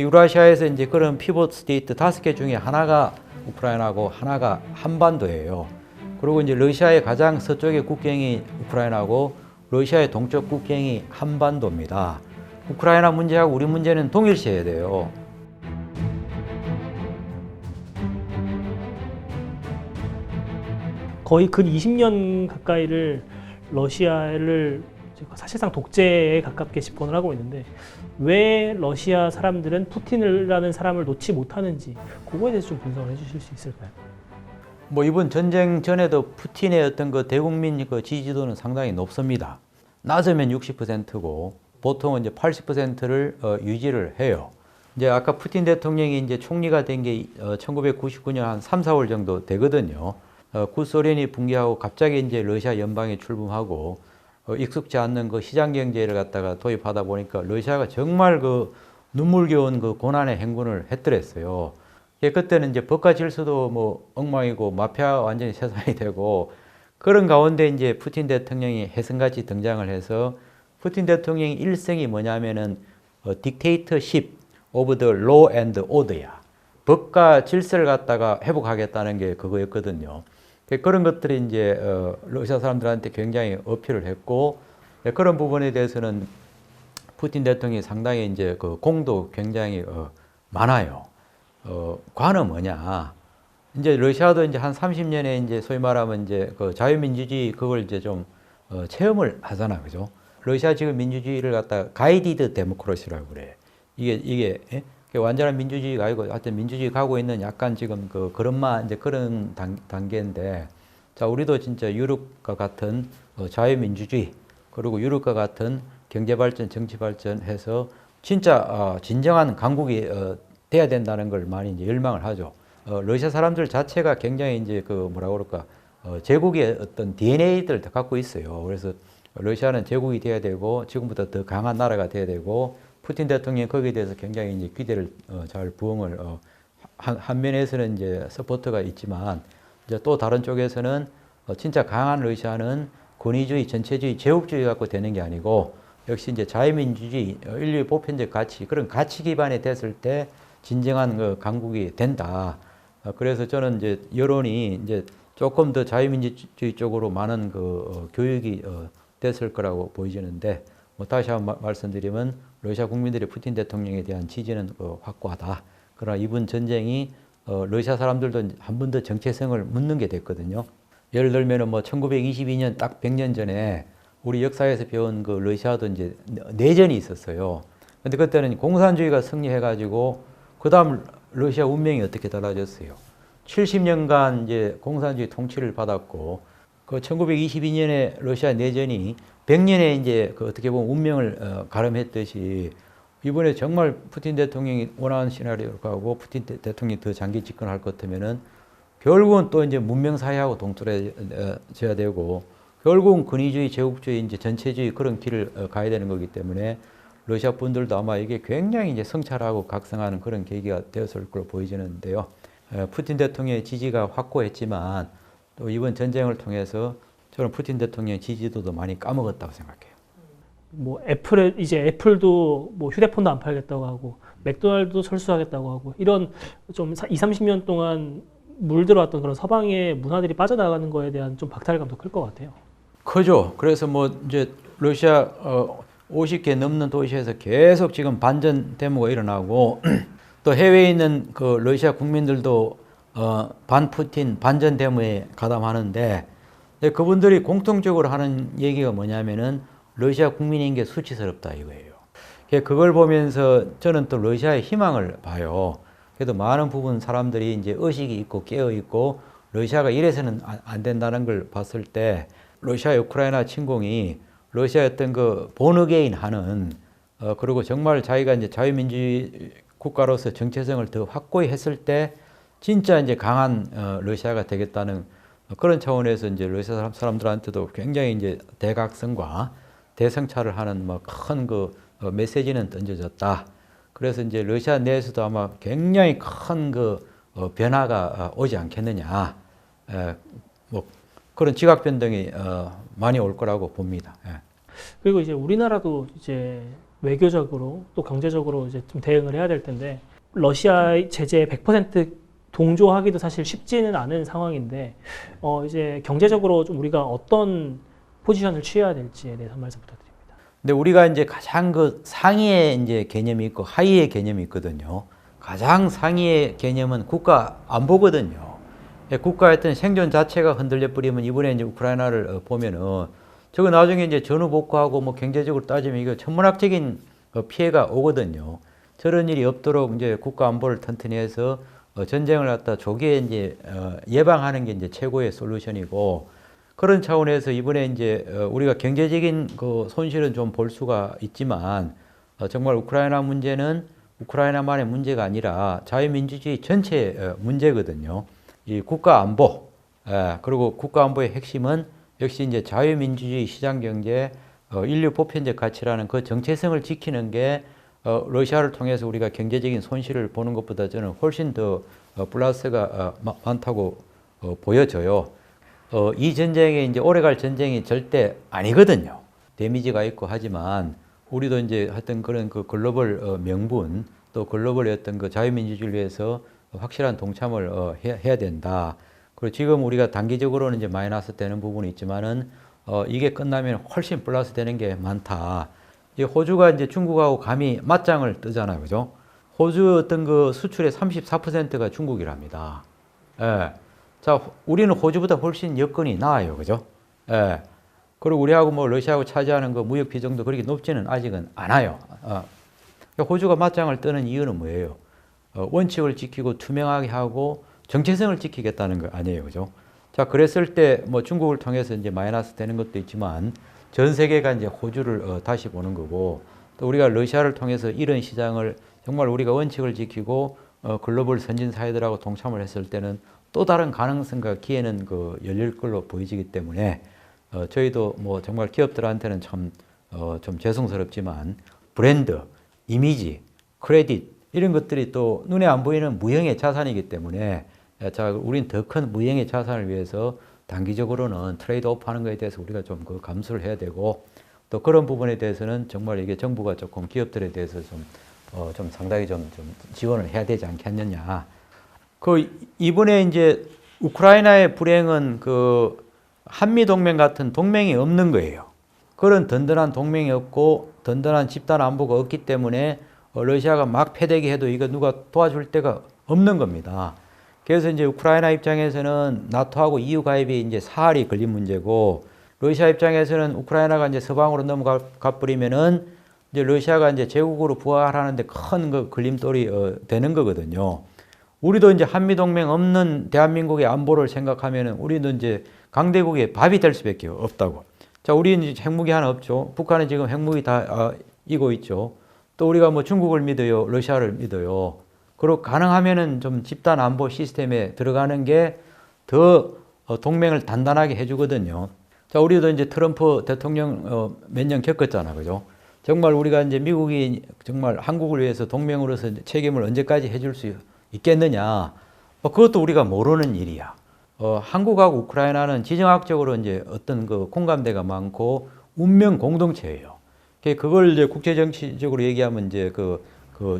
유라시아에서 이제 그런 피봇 스테이트 5개 중에 하나가 우크라이나고 하나가 한반도예요. 그리고 이제 러시아의 가장 서쪽의 국경이 우크라이나고 러시아의 동쪽 국경이 한반도입니다. 우크라이나 문제하고 우리 문제는 동일시해야 돼요. 거의 근 20년 가까이를 러시아를 사실상 독재에 가깝게 집권을 하고 있는데 왜 러시아 사람들은 푸틴이라는 사람을 놓지 못하는지 그거에 대해서 좀 분석을 해주실 수 있을까요? 뭐 이번 전쟁 전에도 푸틴의 어떤 그 대국민 그 지지도는 상당히 높습니다. 낮으면 60%고 보통은 이제 80%를 유지를 해요. 이제 아까 푸틴 대통령이 이제 총리가 된 게 1999년 한 3, 4월 정도 되거든요. 구소련이 붕괴하고 갑자기 이제 러시아 연방에 출범하고 익숙지 않는 그 시장 경제를 갖다가 도입하다 보니까 러시아가 정말 그 눈물겨운 그 고난의 행군을 했더랬어요. 그때는 이제 법과 질서도 뭐 엉망이고 마피아 완전히 세상이 되고 그런 가운데 이제 푸틴 대통령이 혜성같이 등장을 해서 푸틴 대통령의 일성이 뭐냐면은 dictatorship of the law and order야. 법과 질서를 갖다가 회복하겠다는 게 그거였거든요. 그런 것들이 이제 러시아 사람들한테 굉장히 어필을 했고 그런 부분에 대해서는 푸틴 대통령이 상당히 이제 그 공도 굉장히 많아요. 관은 뭐냐? 이제 러시아도 이제 한 30년에 이제 소위 말하면 이제 그 자유민주주의 그걸 이제 좀 체험을 하잖아, 그죠? 러시아 지금 민주주의를 갖다 가이디드 데모크라시라고 그래. 이게 예? 완전한 민주주의가 아니고 하여튼 민주주의 가고 있는 약간 지금 이제 그런 단계인데 자 우리도 진짜 유럽과 같은 자유민주주의 그리고 유럽과 같은 경제발전, 정치발전해서 진짜 진정한 강국이 돼야 된다는 걸 많이 이제 열망을 하죠. 러시아 사람들 자체가 굉장히 이제 그 뭐라 그럴까 제국의 어떤 DNA들 다 갖고 있어요. 그래서 러시아는 제국이 돼야 되고 지금부터 더 강한 나라가 돼야 되고 푸틴 대통령이 거기에 대해서 굉장히 이제 기대를 잘 부응을 한 면에서는 이제 서포트가 있지만 이제 또 다른 쪽에서는 진짜 강한 러시아는 권위주의, 전체주의, 제국주의 갖고 되는 게 아니고 역시 이제 자유민주주의, 인류의 보편적 가치 그런 가치 기반이 됐을 때 진정한 그 강국이 된다. 그래서 저는 이제 여론이 이제 조금 더 자유민주주의 쪽으로 많은 그 교육이 됐을 거라고 보이지는데 뭐 다시 한번 말씀드리면 러시아 국민들의 푸틴 대통령에 대한 지지는 확고하다. 그러나 이번 전쟁이 러시아 사람들도 한 번 더 정체성을 묻는 게 됐거든요. 예를 들면은 뭐 1922년 딱 100년 전에 우리 역사에서 배운 그 러시아도 이제 내전이 있었어요. 근데 그때는 공산주의가 승리해가지고 그 다음 러시아 운명이 어떻게 달라졌어요? 70년간 이제 공산주의 통치를 받았고 그 1922년에 러시아 내전이 100년에 이제 그 어떻게 보면 운명을 가름했듯이 이번에 정말 푸틴 대통령이 원하는 시나리오로 가고 푸틴 대통령이 더 장기 집권할 것 같으면은 결국은 또 이제 문명사회하고 동떨어져야 되고 결국은 권위주의, 제국주의, 이제 전체주의 그런 길을 가야 되는 거기 때문에 러시아 분들도 아마 이게 굉장히 이제 성찰하고 각성하는 그런 계기가 되었을 걸로 보이지는데요. 푸틴 대통령의 지지가 확고했지만 또 이번 전쟁을 통해서 저는 푸틴 대통령의 지지도도 많이 까먹었다고 생각해요. 뭐 애플도 뭐 휴대폰도 안 팔겠다고 하고 맥도날드도 철수하겠다고 하고 이런 좀 20, 30년 동안 물들어왔던 그런 서방의 문화들이 빠져나가는 거에 대한 좀 박탈감도 클 것 같아요. 크죠. 그래서 뭐 이제 러시아 50개 넘는 도시에서 계속 지금 반전 데모가 일어나고 또 해외에 있는 그 러시아 국민들도 반푸틴 반전 데모에 가담하는데 그분들이 공통적으로 하는 얘기가 뭐냐면은 러시아 국민인 게 수치스럽다 이거예요. 그걸 보면서 저는 또 러시아의 희망을 봐요. 그래도 많은 부분 사람들이 이제 의식이 있고 깨어 있고 러시아가 이래서는 안 된다는 걸 봤을 때 러시아 우크라이나 침공이 러시아의 어떤 그 본어게인 하는 그리고 정말 자기가 이제 자유민주주의 국가로서 정체성을 더 확고히 했을 때 진짜 이제 강한 러시아가 되겠다는 그런 차원에서 이제 러시아 사람들한테도 굉장히 이제 대각성과 대성찰을 하는 뭐 큰 그 메시지는 던져졌다. 그래서 이제 러시아 내에서도 아마 굉장히 큰 그 변화가 오지 않겠느냐. 뭐 그런 지각 변동이 많이 올 거라고 봅니다. 그리고 이제 우리나라도 이제 외교적으로 또 경제적으로 이제 좀 대응을 해야 될 텐데 러시아의 제재에 100% 동조하기도 사실 쉽지는 않은 상황인데 이제 경제적으로 좀 우리가 어떤 포지션을 취해야 될지에 대해서 한 말씀 부탁드립니다. 근데 우리가 이제 가장 그 상위의 이제 개념이 있고 하위의 개념이 있거든요. 가장 상위의 개념은 국가 안보거든요. 국가의 어떤 생존 자체가 흔들려 버리면 이번에 이제 우크라이나를 보면은 저거 나중에 이제 전후 복구하고 뭐 경제적으로 따지면 이거 천문학적인 피해가 오거든요. 저런 일이 없도록 이제 국가 안보를 튼튼히 해서 전쟁을 갖다 조기에 이제 예방하는 게 이제 최고의 솔루션이고 그런 차원에서 이번에 이제 우리가 경제적인 그 손실은 좀 볼 수가 있지만 정말 우크라이나 문제는 우크라이나만의 문제가 아니라 자유민주주의 전체 문제거든요. 이 국가 안보 그리고 국가 안보의 핵심은 역시 이제 자유민주주의 시장경제 인류 보편적 가치라는 그 정체성을 지키는 게 러시아를 통해서 우리가 경제적인 손실을 보는 것보다 저는 훨씬 더 플러스가 많다고 보여져요. 이 전쟁이 이제 오래갈 전쟁이 절대 아니거든요. 데미지가 있고 하지만 우리도 이제 하여튼 그런 그 글로벌 명분 또 글로벌의 어떤 그 자유민주주의를 위해서 확실한 동참을 해야 된다. 그리고 지금 우리가 단기적으로는 이제 마이너스 되는 부분이 있지만은 이게 끝나면 훨씬 플러스 되는 게 많다. 이 호주가 이제 중국하고 감히 맞짱을 뜨잖아요, 그죠? 호주 어떤 그 수출의 34%가 중국이랍니다. 예. 자, 우리는 호주보다 훨씬 여건이 나아요, 그죠? 예. 그리고 우리하고 뭐 러시아하고 차지하는 그 무역 비중도 그렇게 높지는 아직은 않아요. 호주가 맞짱을 뜨는 이유는 뭐예요? 원칙을 지키고 투명하게 하고 정체성을 지키겠다는 거 아니에요, 그죠? 자, 그랬을 때 뭐 중국을 통해서 이제 마이너스 되는 것도 있지만 전 세계가 이제 호주를 다시 보는 거고 또 우리가 러시아를 통해서 이런 시장을 정말 우리가 원칙을 지키고 글로벌 선진 사회들하고 동참을 했을 때는 또 다른 가능성과 기회는 그 열릴 걸로 보이지기 때문에 저희도 뭐 정말 기업들한테는 참 좀 죄송스럽지만 브랜드, 이미지, 크레딧 이런 것들이 또 눈에 안 보이는 무형의 자산이기 때문에 자, 우린 더 큰 무형의 자산을 위해서 단기적으로는 트레이드 오프 하는 것에 대해서 우리가 좀 그 감수를 해야 되고 또 그런 부분에 대해서는 정말 이게 정부가 조금 기업들에 대해서 좀 상당히 좀 지원을 해야 되지 않겠느냐. 그 이번에 이제 우크라이나의 불행은 그 한미동맹 같은 동맹이 없는 거예요. 그런 든든한 동맹이 없고 든든한 집단 안보가 없기 때문에 러시아가 막 패대기 해도 이거 누가 도와줄 데가 없는 겁니다. 그래서 이제 우크라이나 입장에서는 나토하고 EU 가입이 이제 사활이 걸린 문제고 러시아 입장에서는 우크라이나가 이제 서방으로 넘어가 버리면은 이제 러시아가 이제 제국으로 부활하는데 큰 그 걸림돌이 되는 거거든요. 우리도 이제 한미동맹 없는 대한민국의 안보를 생각하면은 우리도 이제 강대국의 밥이 될 수밖에 없다고. 자, 우리는 이제 핵무기 하나 없죠. 북한은 지금 핵무기 다 이고 있죠. 또 우리가 뭐 중국을 믿어요, 러시아를 믿어요. 그리고 가능하면은 좀 집단 안보 시스템에 들어가는 게 더 동맹을 단단하게 해주거든요. 자, 우리도 이제 트럼프 대통령 몇 년 겪었잖아, 그죠? 정말 우리가 이제 미국이 정말 한국을 위해서 동맹으로서 책임을 언제까지 해줄 수 있겠느냐? 그것도 우리가 모르는 일이야. 한국하고 우크라이나는 지정학적으로 이제 어떤 그 공감대가 많고 운명 공동체예요. 그걸 이제 국제 정치적으로 얘기하면 이제 그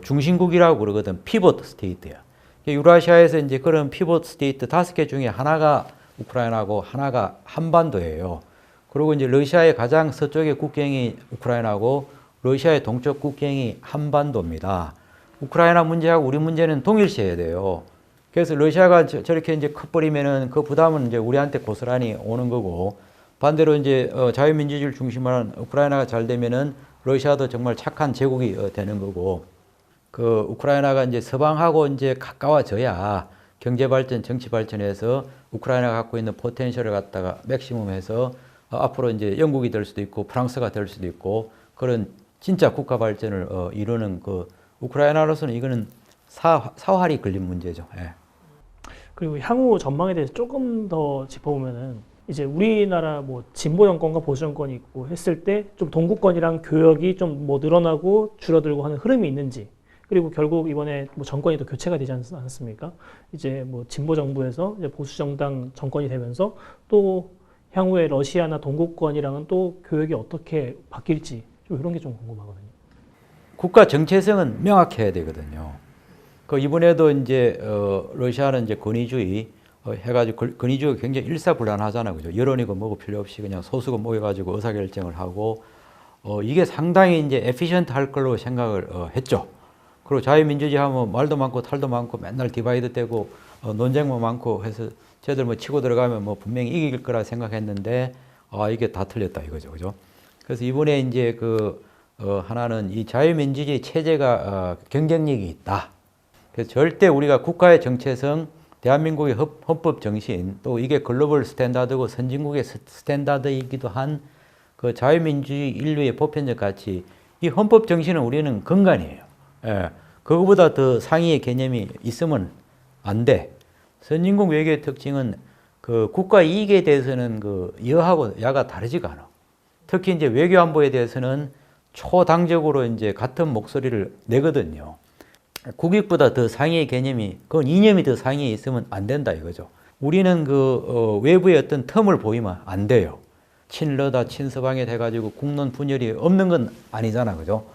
중심국이라고 그러거든. 피벗 스테이트야. 유라시아에서 이제 그런 피벗 스테이트 5개 중에 하나가 우크라이나고 하나가 한반도예요. 그리고 이제 러시아의 가장 서쪽의 국경이 우크라이나고 러시아의 동쪽 국경이 한반도입니다. 우크라이나 문제하고 우리 문제는 동일시해야 돼요. 그래서 러시아가 저렇게 이제 커버리면은 그 부담은 이제 우리한테 고스란히 오는 거고 반대로 이제 자유민주주의를 중심으로 하는 우크라이나가 잘 되면은 러시아도 정말 착한 제국이 되는 거고 그 우크라이나가 이제 서방하고 이제 가까워져야 경제 발전, 정치 발전에서 우크라이나가 갖고 있는 포텐셜을 갖다가 맥시멈해서 앞으로 이제 영국이 될 수도 있고 프랑스가 될 수도 있고 그런 진짜 국가 발전을 이루는 그 우크라이나로서는 이거는 사활이 걸린 문제죠. 예. 그리고 향후 전망에 대해서 조금 더 짚어보면은 이제 우리나라 뭐 진보 정권과 보수 정권이 있고 했을 때 좀 동구권이랑 교역이 좀 뭐 늘어나고 줄어들고 하는 흐름이 있는지 그리고 결국 이번에 뭐 정권이 또 교체가 되지 않았습니까? 이제 뭐 진보 정부에서 이제 보수 정당 정권이 되면서 또 향후에 러시아나 동구권이랑은 또 교역이 어떻게 바뀔지 좀 이런 게 좀 궁금하거든요. 국가 정체성은 명확해야 되거든요. 그 이번에도 이제 러시아는 이제 권위주의 해가지고 권위주의가 굉장히 일사불란하잖아요, 그죠? 여론이고 뭐고 필요 없이 그냥 소수가 모여가지고 의사결정을 하고 이게 상당히 이제 에피션트 할 걸로 생각을 했죠. 그리고 자유민주주의 하면 말도 많고 탈도 많고 맨날 디바이드 되고 논쟁만 많고 해서 쟤들 뭐 치고 들어가면 뭐 분명히 이길 거라 생각했는데 이게 다 틀렸다 이거죠, 그죠? 그래서 이번에 이제 하나는 이 자유민주주의 체제가 경쟁력이 있다. 그래서 절대 우리가 국가의 정체성, 대한민국의 헌법 정신, 또 이게 글로벌 스탠다드고 선진국의 스탠다드이기도 한 그 자유민주주의 인류의 보편적 가치, 이 헌법 정신은 우리는 근간이에요. 예, 그거보다 더 상위의 개념이 있으면 안 돼. 선진국 외교의 특징은 그 국가 이익에 대해서는 그 여하고 야가 다르지가 않아. 특히 이제 외교 안보에 대해서는 초당적으로 이제 같은 목소리를 내거든요. 국익보다 더 상위의 개념이, 그건 이념이 더 상위에 있으면 안 된다 이거죠. 우리는 외부의 어떤 틈을 보이면 안 돼요. 친러다 친서방에 돼가지고 국론 분열이 없는 건 아니잖아, 그죠?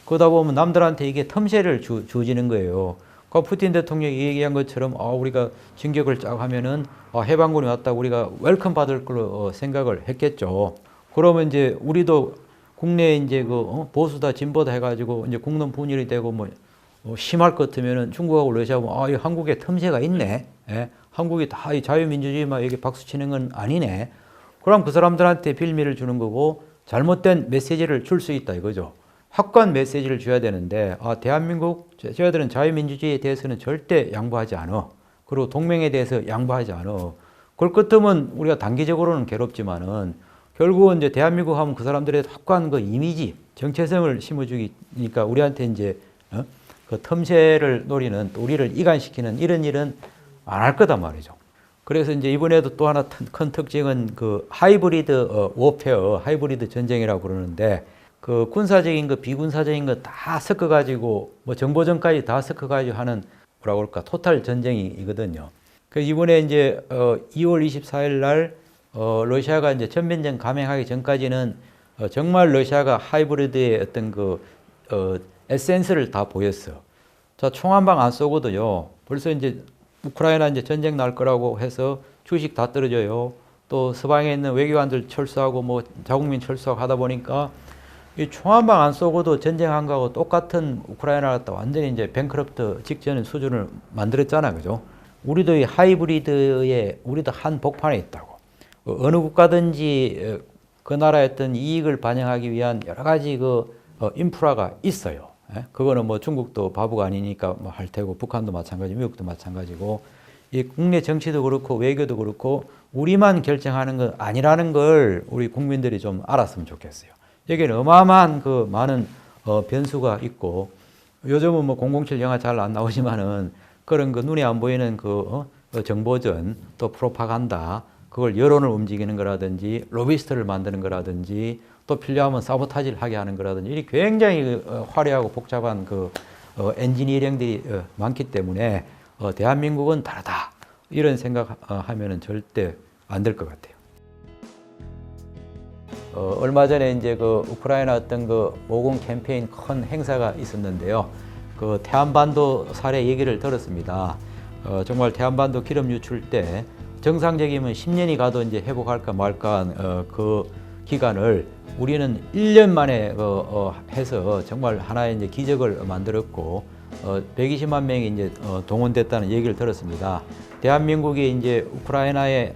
그러다 보면 남들한테 이게 틈새를 주어지는 거예요. 그 푸틴 대통령이 얘기한 것처럼 우리가 진격을 쫙 하면은 해방군이 왔다 우리가 웰컴 받을 걸로 생각을 했겠죠. 그러면 이제 우리도 국내에 이제 보수다 진보다 해가지고 이제 국론 분열이 되고 심할 것 같으면은 중국하고 러시아 보면 이 한국에 틈새가 있네. 예? 한국이 다 이 자유민주주의만 여기 박수 치는 건 아니네. 그럼 그 사람들한테 빌미를 주는 거고 잘못된 메시지를 줄 수 있다 이거죠. 확고한 메시지를 줘야 되는데 대한민국 저희들은 자유민주주의에 대해서는 절대 양보하지 않아. 그리고 동맹에 대해서 양보하지 않아. 그럴 것 같으면 우리가 단기적으로는 괴롭지만은 결국은 이제 대한민국 하면 그 사람들의 확고한 그 이미지, 정체성을 심어주기니까 우리한테 이제 그 틈새를 노리는, 또 우리를 이간시키는 이런 일은 안 할 거단 말이죠. 그래서 이제 이번에도 또 하나 큰 특징은 그 하이브리드 워페어, 하이브리드 전쟁이라고 그러는데 그 군사적인 거, 비군사적인 거 다 섞어가지고 뭐 정보전까지 다 섞어가지고 하는 뭐라고 그럴까 토탈 전쟁이거든요. 그래서 이번에 이제 2월 24일 날 러시아가 이제 전면전 감행하기 전까지는 정말 러시아가 하이브리드의 어떤 에센스를 다 보였어. 자, 총 한 방 안 쏘고도요. 벌써 이제 우크라이나 이제 전쟁 날 거라고 해서 주식 다 떨어져요. 또 서방에 있는 외교관들 철수하고 자국민 철수하고 하다 보니까 이 총 한 방 안 쏘고도 전쟁한 거하고 똑같은 우크라이나가 완전히 이제 뱅크럽트 직전 수준을 만들었잖아, 그죠? 우리도 이 하이브리드에 우리도 한 복판에 있다고. 어느 국가든지 그 나라의 어떤 이익을 반영하기 위한 여러 가지 인프라가 있어요. 예? 그거는 중국도 바보가 아니니까 할 테고, 북한도 마찬가지, 미국도 마찬가지고, 이 국내 정치도 그렇고 외교도 그렇고 우리만 결정하는 건 아니라는 걸 우리 국민들이 좀 알았으면 좋겠어요. 여기는 어마어마한 많은 변수가 있고, 요즘은 007 영화 잘 안 나오지만은 그런 눈에 안 보이는 정보전, 또 프로파간다, 그걸 여론을 움직이는 거라든지 로비스트를 만드는 거라든지 또 필요하면 사보타지를 하게 하는 거라든지 이 굉장히 화려하고 복잡한 엔지니어링들이 많기 때문에 대한민국은 다르다 이런 생각하면은 절대 안 될 것 같아요. 얼마 전에 이제 우크라이나 어떤 모금 캠페인 큰 행사가 있었는데요. 태안반도 사례 얘기를 들었습니다. 정말 태안반도 기름 유출 때 정상적이면 10년이 가도 이제 회복할까 말까 기간을 우리는 1년 만에 해서 정말 하나의 이제 기적을 만들었고 120만 명이 이제 동원됐다는 얘기를 들었습니다. 대한민국이 이제 우크라이나의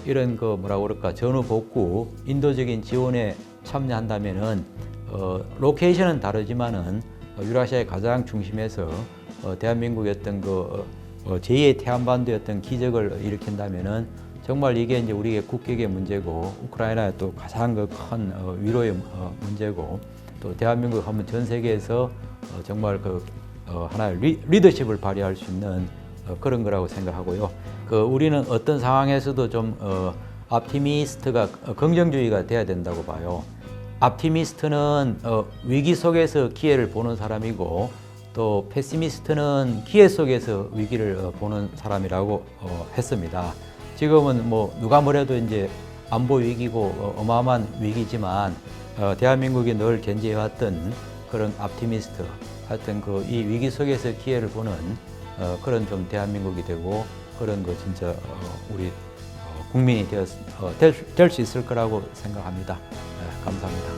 이런 뭐라고 그럴까 전후 복구 인도적인 지원에 참여한다면은 로케이션은 다르지만은 유라시아의 가장 중심에서 대한민국의 어떤 제2의 태안반도의 어떤 기적을 일으킨다면은 정말 이게 이제 우리의 국격의 문제고 우크라이나의 또 가장 큰 위로의 문제고 또 대한민국 하면 전 세계에서 정말 하나의 리더십을 발휘할 수 있는 그런 거라고 생각하고요. 우리는 어떤 상황에서도 좀 optimist가 긍정주의가 돼야 된다고 봐요. optimist는 위기 속에서 기회를 보는 사람이고 또 패시미스트는 기회 속에서 위기를 보는 사람이라고 했습니다. 지금은 누가 뭐래도 이제 안보 위기고 어마어마한 위기지만 대한민국이 늘 견지해왔던 그런 옵티미스트, 하여튼 그 이 위기 속에서 기회를 보는 그런 좀 대한민국이 되고 그런 거 진짜 우리 국민이 될 수 있을 거라고 생각합니다. 감사합니다.